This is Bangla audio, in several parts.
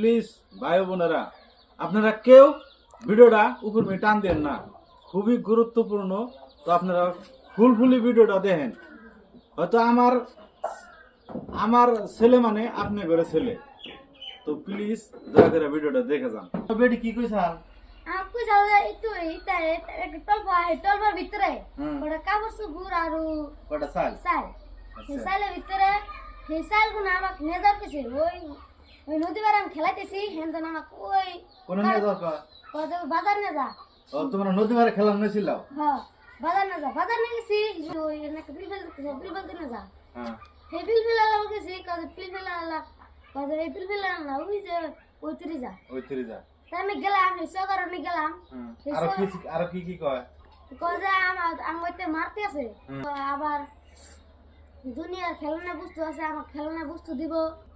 প্লিজ ভাই বোনেরা, আপনারা কেউ ভিডিওটা উপর মেয়ে টান দেন না, খুবই গুরুত্বপূর্ণ। তো আপনারা ফুলফুলি ভিডিওটা দেখেন। হয়তো আমার আমার ছেলে মানে আপনি ঘরে ছেলে, তো প্লিজ দয়া করে ভিডিওটা দেখে যান। বেটি কি কইছাল? आपको ज्यादा একটু এইটা একটা টলবার ভিতরে ওটা কাপড় সুগুর আর কটা সাল? সাল সালের ভিতরে সেই সালগুলো আমাক নেজার কিছু ওই ওই নদী বারে আমি খেলাইতেছি হেন আমাক ওই কোন নিয়ে দরকার? কত বাজার না যা। ও তোমরা নদী মারে খেলাম নিছিলাও? হ্যাঁ বাজার না যা, বাজার নিয়ে গেছি ওই একটা বিল না যা। হ্যাঁ হে বিল ফেলালাম গেছি কত বিল ফেলালাম কত এই বিল ফেলালাম না ওই যে ওই তিরি যা আমি গেলাম সেই কারণে গেলাম। আর কি কি কয়? কজা আমাকে মারতে আছে আবার দুনিয়ার খেলনা বস্তু আছে, আমার খেলনা বস্তু দিব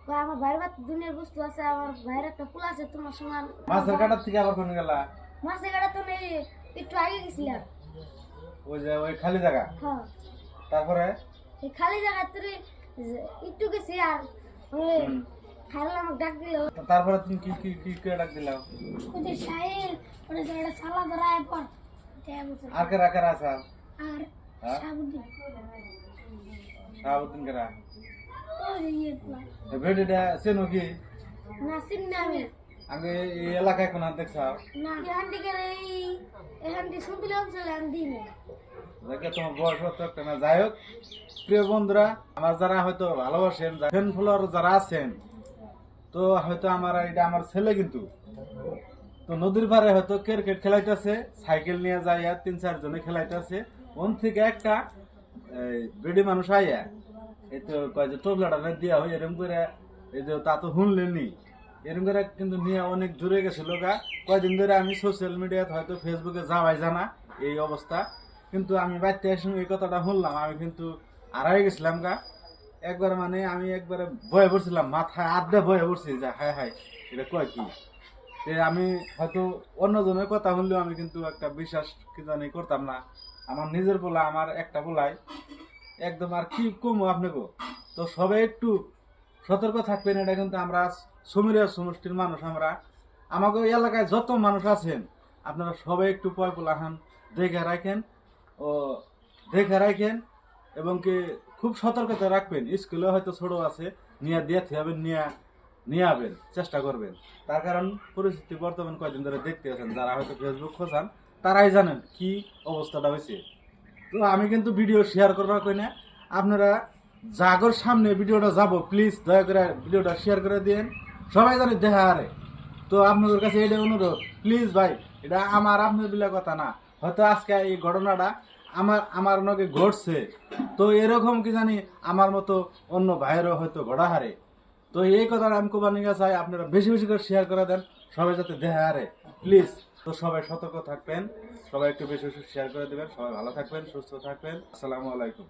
বা আমার বাইরে দুনিয়ার বস্তু আছে, আমার বাইরে একটা ফুল আছে তোমার সমান। মাছের কাটার থেকে আবার কোন গেলা? মাছের কাটা তো নেই, একটু আগে গেছিলাম ওই যে ওই খালি জায়গা। হ্যাঁ তারপরে এই খালি জায়গা তুই একটু গেছি আর ওই খাইলাম আমাকে ডাক দিল। তারপরে তুমি কি কি কি কি ডাক দিলাও? ওই যে সাইল ওই যে একটা সালা ধরায় পর আর কে রাখা আছে? আর সাবুদ্দিন সাবুদ্দিন কেরা? ওই ইয়ে পুরা ভিডিওটা চেনো কি? না চিনি আমি আগে এই এলাকায় কোন দেখছাও? না এখান থেকে এখান থেকে শুনতে লাগছিল আমি দিনে দেখে তোমার বয়স হতো একটা না। যাই হোক প্রিয় বন্ধুরা, আমার যারা হয়তো ভালোবাসেন, ফ্যান ফলোয়ার যারা আছেন, তো হয়তো আমার এটা আমার ছেলে কিন্তু তো নদীর পাড়ে হয়তো ক্রিকেট খেলাইতেছে, সাইকেল নিয়ে যাইয়া 3-4 জনে খেলাইতেছে। ওন থেকে একটা বেডি মানুষ আইয়া এই তো কয় যে টোপলাটা দিয়া হয় এরকম করে, এই যে তা তো শুনলেনি, এরকম করে কিন্তু নিয়ে অনেক দূরে গেছিল গা। কয়দিন ধরে আমি সোশ্যাল মিডিয়াতে হয়তো ফেসবুকে যাওয়াই জানা এই অবস্থা, কিন্তু আমি বাড়িতে এসে এই কথাটা শুনলাম, আমি কিন্তু আড়াই গেছিলাম গা। একবার মানে আমি একবারে ভয়ে পড়ছিলাম, মাথায় আড্ডে ভয়ে পড়ছি যে হায় হায় এটা কয় কি। আমি হয়তো অন্যজনের কথা শুনলেও আমি কিন্তু একটা বিশ্বাস কি জানি করতাম না। আমার নিজের পোলা, আমার একটা পোলাই একদম, আর কি কমো আপনাকে। তো সবাই একটু সতর্ক থাকবেন। এটা কিন্তু আমরা সমীরের সমষ্টির মানুষ, আমরা আমাকে এলাকায় যত মানুষ আছেন আপনারা সবাই একটু পয় পোলাহান দেখে রাখেন ও দেখে রাখেন, এবং কি খুব সতর্কতা রাখবেন। স্কুলে হয়তো ছোট আছে, নিয়ে দিয়ে হবেন, নিয়ে আবেন, চেষ্টা করবেন। তার কারণ পরিস্থিতি বর্তমান কয়েকদিন ধরে দেখতে আছেন, যারা হয়তো ফেসবুক খোঁজান তারাই জানেন কি অবস্থাটা হয়েছে। তো আমি কিন্তু ভিডিও শেয়ার করবার কই না, আপনারা জাগর সামনে ভিডিওটা যাব, প্লিজ দয়া করে ভিডিওটা শেয়ার করে দিন, সবাই জানে দেখা আরে। তো আপনাদের কাছে এটা অনুরোধ, প্লিজ ভাই, এটা আমার আপনার বিলা কথা না, হয়তো আজকে এই ঘটনাটা আমার নকে ঘটছে, তো এরকম কি জানি আমার মতো অন্য ভাইয়েরও হয়তো ঘোড়া হারে। তো এই কথাটা আমি কোরবানি চাই, আপনারা বেশি বেশি করে শেয়ার করে দেন, সবাই যাতে দেখা হারে, প্লিজ। তো সবাই সতর্ক থাকবেন, সবাই একটু বেশি বেশি শেয়ার করে দেবেন। সবাই ভালো থাকবেন, সুস্থ থাকবেন। আসসালামু আলাইকুম।